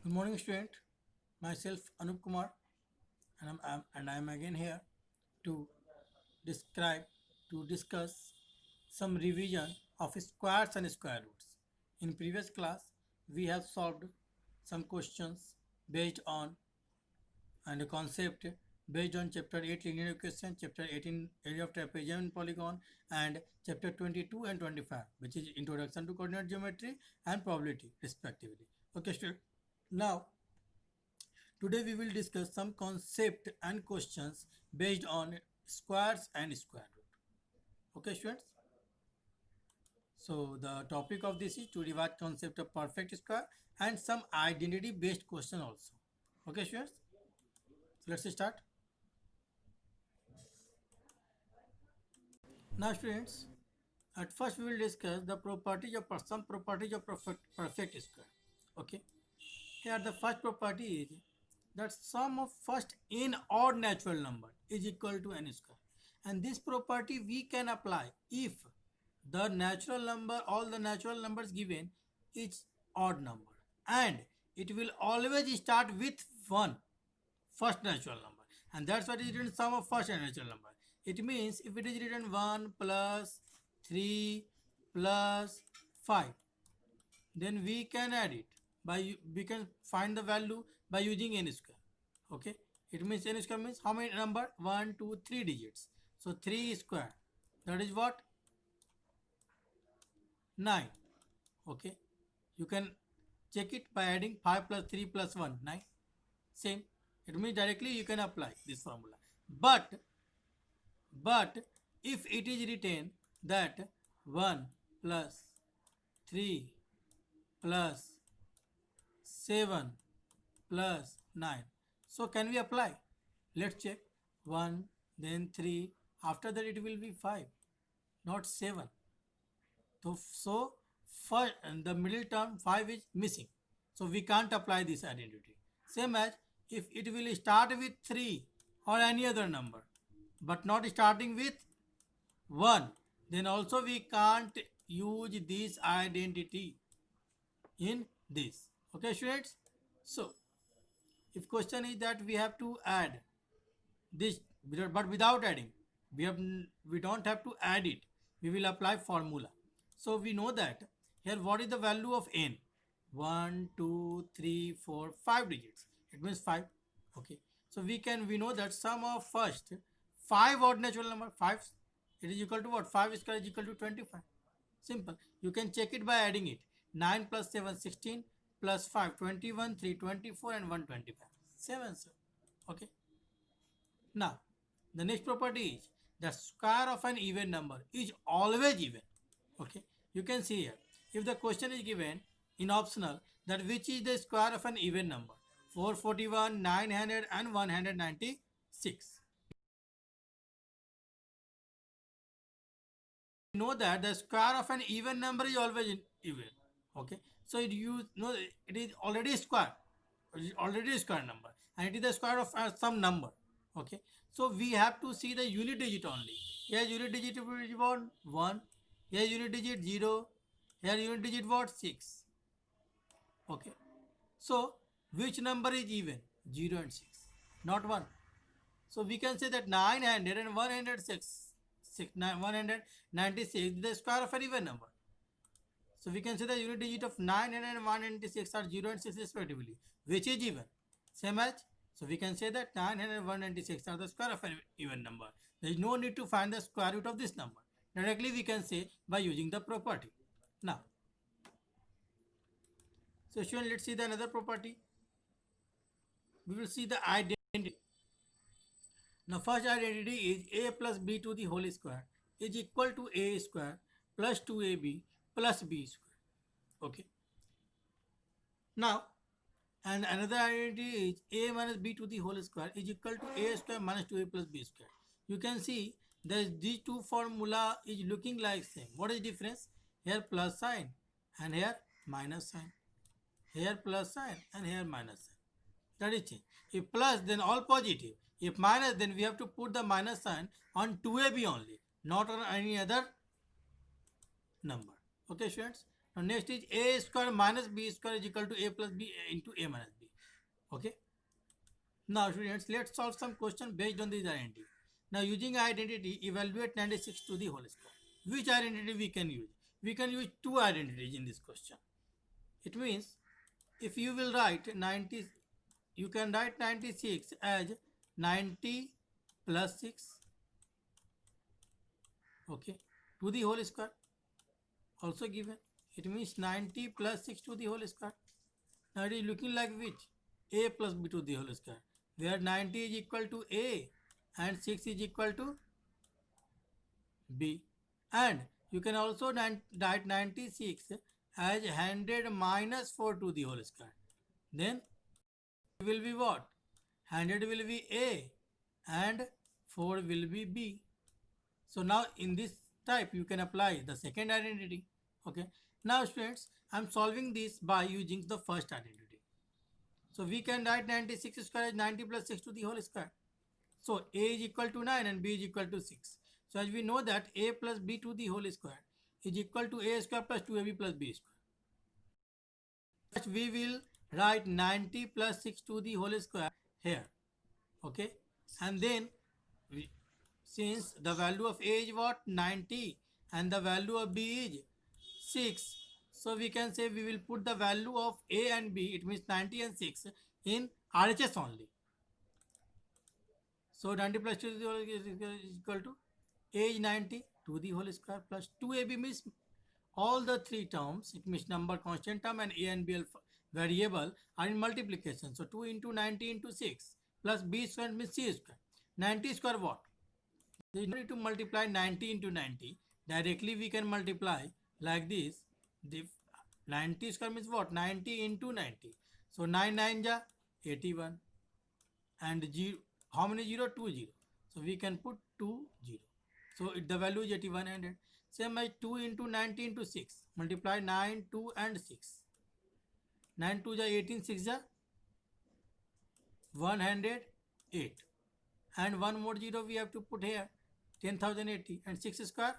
Good morning, student. Myself Anup Kumar, and I am again here to describe to discuss some revision of squares and square roots. In previous class, we have solved some questions based on and a concept based on chapter 8 linear equation, chapter 18 area of trapezium and polygon, and chapter 22 and 25, which is introduction to coordinate geometry and probability respectively. Okay, student. Now today we will discuss some concept and questions based on squares and square root. Okay, students. So the topic of this is to revise concept of perfect square and some identity based question also. Okay, students. So let's start. Now, students, at first we will discuss the properties of some properties of perfect square. Okay. Here the first property is that sum of first n odd natural number is equal to n square. And this property we can apply if the natural number, all the natural numbers given is odd number. And it will always start with 1, first natural number. And that's what is written sum of first natural number. It means if it is written 1 plus 3 plus 5, then we can add it by we can find the value by using n square. Okay, it means n square means how many number? 1 2 3 digits. So 3 square, that is what? 9. Okay, you can check it by adding 5 plus 3 plus 1 9. Same, it means directly you can apply this formula. But if it is written that 1 plus 3 plus 7 plus 9. So can we apply? Let's check. 1, then 3. After that it will be 5, not 7. So for the middle term 5 is missing. So we can't apply this identity. Same as if it will start with 3 or any other number, but not starting with 1, then also we can't use this identity in this. Okay, students? So if question is that we have to add this, but without adding, we don't have to add it. We will apply formula. So we know that here what is the value of n? 1 2 3 4 5 digits. It means 5. Okay, so we know that sum of first 5 odd natural number 5, it is equal to what? 5 square is equal to 25. Simple. You can check it by adding it. 9 plus 7 16 plus 5 21, 3 24 and 1 25. 7, sir. Okay. Now the next property is the square of an even number is always even. Okay, you can see here if the question is given in optional that which is the square of an even number, 441 900 and 196. Know that the square of an even number is always even. Okay, so you know it is already square, it is already a square number, and it is the square of some number. Okay, so we have to see the unit digit only. Here unit digit is what? 1. Here unit digit 0. Here unit digit what? 6. Okay, so which number is even? 0 and 6, not 1. So we can say that 900 and 106, 196 is the square of an even number. So we can say the unit digit of 900 and 196 are 0 and 6 respectively, which is even. Same as, so we can say that 900 and 196 are the square of an even number. There is no need to find the square root of this number. Directly we can say by using the property. Now, so student, let's see the another property. We will see the identity. Now first identity is a plus b to the whole square is equal to a square plus 2ab plus b square. Okay. Now, and another identity is a minus b to the whole square is equal to a square minus 2a plus b square. You can see that these two formula is looking like same. What is difference? Here plus sign and here minus sign. Here plus sign and here minus sign. That is change. If plus, then all positive. If minus, then we have to put the minus sign on 2ab only, not on any other number. Okay, students. Now next is a square minus b square is equal to a plus b into a minus b. Okay. Now students, let's solve some question based on this identity. Now using identity, evaluate 96 to the whole square. Which identity we can use? We can use two identities in this question. It means if you will write 90, you can write 96 as 90 plus 6, okay, to the whole square, also given. It means 90 plus 6 to the whole square. Now it is looking like which? A plus b to the whole square, where 90 is equal to a and 6 is equal to b. And you can also write 96 as 100 minus 4 to the whole square. Then it will be what? 100 will be a and 4 will be b. So now in this type you can apply the second identity. Okay. Now students, I am solving this by using the first identity. So we can write 96 square as 90 plus 6 to the whole square. So a is equal to 9 and b is equal to 6. So as we know that a plus b to the whole square is equal to a square plus 2ab plus b square. First we will write 90 plus 6 to the whole square here. Okay. And then since the value of a is what? 90 and the value of b is 6. So we can say we will put the value of a and b, it means 90 and 6, in RHS only. So 90 plus 2 to the whole is equal to a is 90 to the whole square plus 2ab means all the three terms, it means number constant term and a and b variable are in multiplication. So 2 into 90 into 6 plus b square means c square. 90 square what? There is no need to multiply 90 into 90. Directly we can multiply like this. The 90 square means what? 90 into 90. So 9 9 ja 81. And 0, how many 0? 2 0. So we can put 2 0. So the value is 8100. Same as 2 into 90 into 6. Multiply 9, 2 and 6. 9 2 ja 18, 6 ja 108. And one more 0 we have to put here. 10,080 and 6 square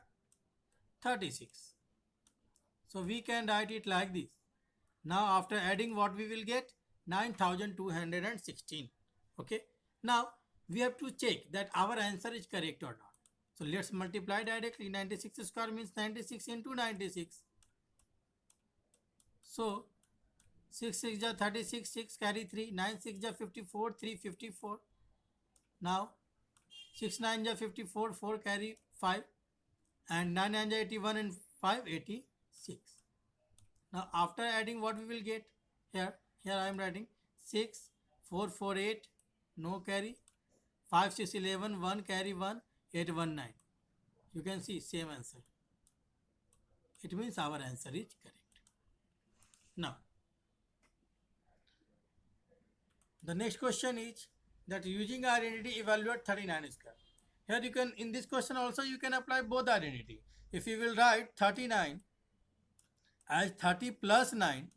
36. So we can write it like this. Now after adding what we will get? 9,216. Okay. Now we have to check that our answer is correct or not. So let's multiply directly. 96 square means 96 into 96. So 6 6 ja 36, 6 carry 3, 9 6 ja 54, 3 54. Now 6 9 ja 54, 4 carry 5 and 9 9 ja 81 and 5 86. Now after adding what we will get? Here I am writing 6 4 4 8, no carry, 5 6 11, 1 carry 1, 8 1 9. You can see same answer. It means our answer is correct. Now the next question is that using identity evaluate 39 square. Here you can, in this question also you can apply both identity. If you will write 39 as 30 plus 9,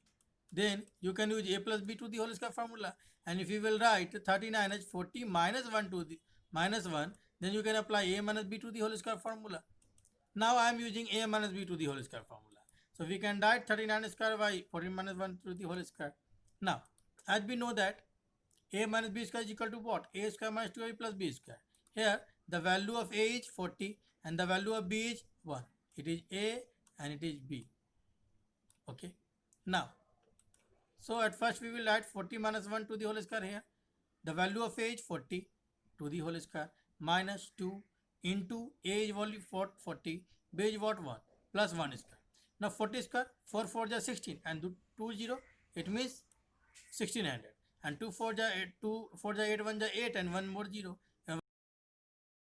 then you can use a plus b to the whole square formula. And if you will write 39 as 40 minus 1 to the minus 1, then you can apply a minus b to the whole square formula. Now I am using a minus b to the whole square formula. So we can write 39 square by 40 minus 1 to the whole square. Now as we know that a minus b square is equal to what? A square minus 2ab plus b square. Here the value of a is 40 and the value of b is 1. It is a and it is b. Okay. Now, so at first we will write 40 minus 1 to the whole square here. The value of a is 40 to the whole square minus 2 into a is only 40, b is what? 1 plus 1 square. Now 40 square, 4 4 ja 16 and 2 0, it means 1600. And 2 4 ja 8, 2 4 ja 8, 1 ja 8 and 1 more 0. And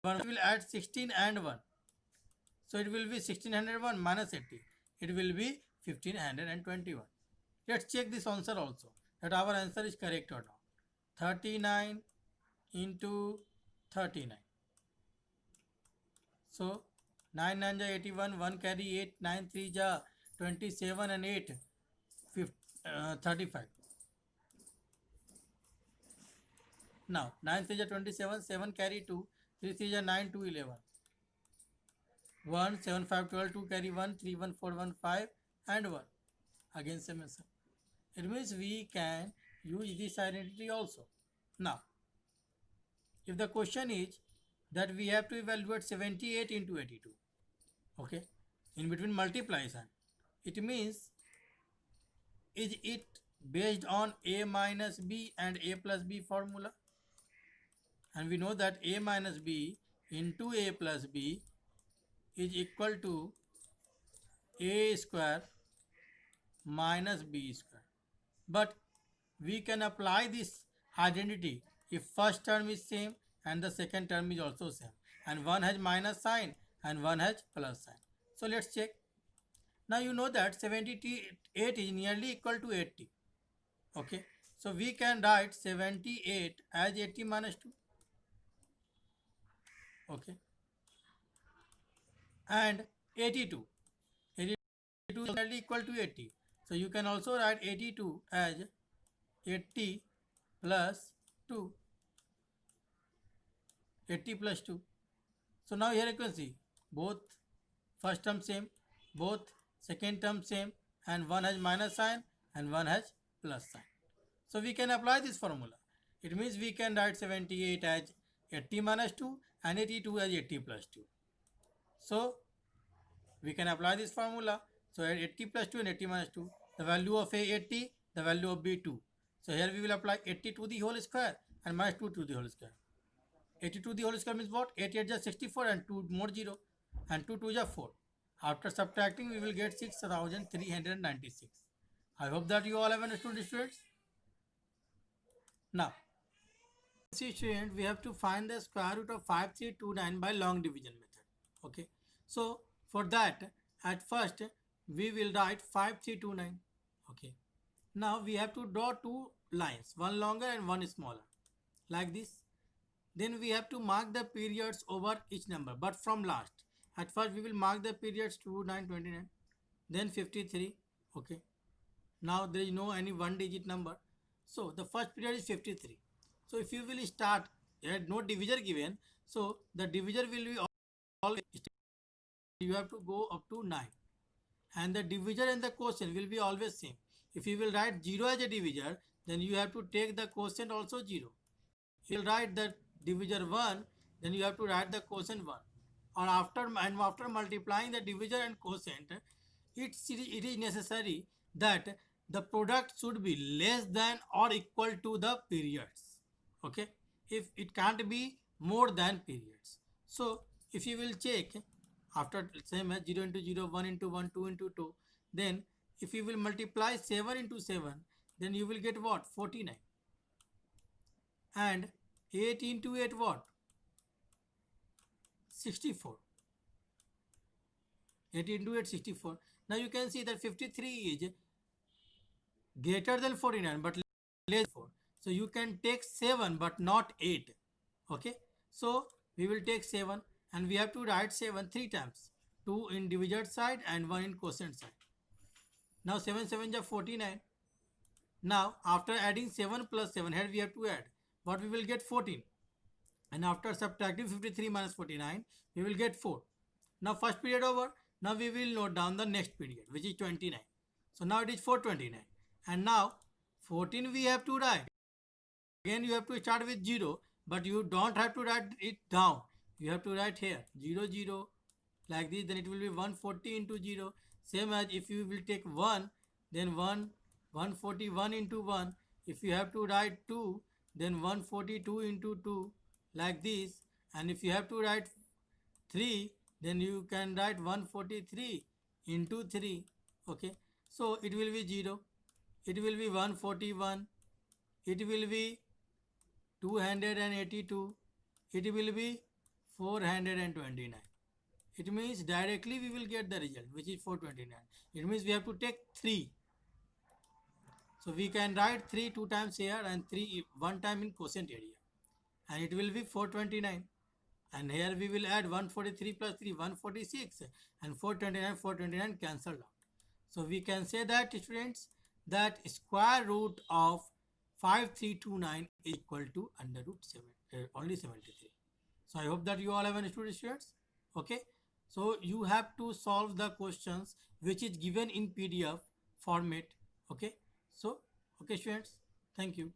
1 will add 16 and 1. So it will be 1601 minus 80. It will be 1521. Let's check this answer also, that our answer is correct or not. 39 into 39. So 9 9 ja 81, 1 carry 8, 9 3 ja 27 and 8 35. Now 9 3 ja 27, 7 carry 2, 3 3 ja 9, 2 11. 1 7 5 12, 2 carry 1, 3 1 4 1 5 and 1. Again same answer. It means we can use this identity also. Now, if the question is that we have to evaluate 78 into 82, okay, in between multiplication, it means is it based on a minus b and a plus b formula? And we know that a minus b into a plus b is equal to a square minus b square. But we can apply this identity if first term is same and the second term is also same, and one has minus sign and one has plus sign. So let's check. Now you know that 78 is nearly equal to 80. Okay, so we can write 78 as 80 minus 2. Okay, and 82. 82 is nearly equal to 80. So you can also write 82 as 80 plus 2. 80 plus 2. So now here you can see both first term same, both second term same, and one has minus sign and one has plus sign. So we can apply this formula. It means we can write 78 as 80 minus 2 and 82 as 80 plus 2. So we can apply this formula. So at 80 plus 2 and 80 minus 2, the value of A 80, the value of B 2. So here we will apply 80 to the whole square and minus 2 to the whole square. 80 to the whole square means what? 8 8 is 64 and 2 more 0 and 2 2 is 4. After subtracting, we will get 6396. I hope that you all have understood, students. Now, see student, we have to find the square root of 5329 by long division method. Okay, so for that, at first we will write 5329. Okay, now we have to draw two lines, one longer and one smaller, like this. Then we have to mark the periods over each number, but from last. At first we will mark the periods 2, 9, 29, then 53. Okay, now there is no any one digit number, so the first period is 53. So if you will start, no divisor given, so the divisor will be always, you have to go up to 9, and the divisor and the quotient will be always same. If you will write 0 as a divisor, then you have to take the quotient also 0. If you will write the divisor 1, then you have to write the quotient 1. Or after multiplying the divisor and quotient, it is necessary that the product should be less than or equal to the periods. Okay, if it can't be more than periods. So if you will check after same as 0 into 0, 1 into 1, 2 into 2, then if you will multiply 7 into 7, then you will get what? 49. And 8 into 8 what? 64. 8 into 8 64. Now you can see that 53 is greater than 49 but less than 4. So you can take 7 but not 8. Okay, so we will take 7 and we have to write 7 3 times, 2 in divisor side and 1 in quotient side. Now 7 7 is 49. Now after adding 7 plus 7, here we have to add what? We will get 14, and after subtracting 53 minus 49, we will get 4. Now first period over. Now we will note down the next period, which is 29. So now it is 429, and now 14 we have to write. Again you have to start with 0, but you don't have to write it down. You have to write here 0 0 like this, then it will be 140 into 0. Same as if you will take 1, then 141 into 1. If you have to write 2, then 142 into 2 like this. And if you have to write 3, then you can write 143 into 3. Okay, so it will be 0, it will be 141, it will be 282, it will be 429. It means directly we will get the result, which is 429. It means we have to take 3. So we can write 3 2 times here and 3 1 time in quotient area, and it will be 429. And here we will add 143 plus 3, 146, and 429 cancelled out. So we can say that, students, that square root of 5329 is equal to under root 7, only 73. So I hope that you all have understood, students. Okay. So you have to solve the questions which is given in PDF format. Okay. So okay students, thank you.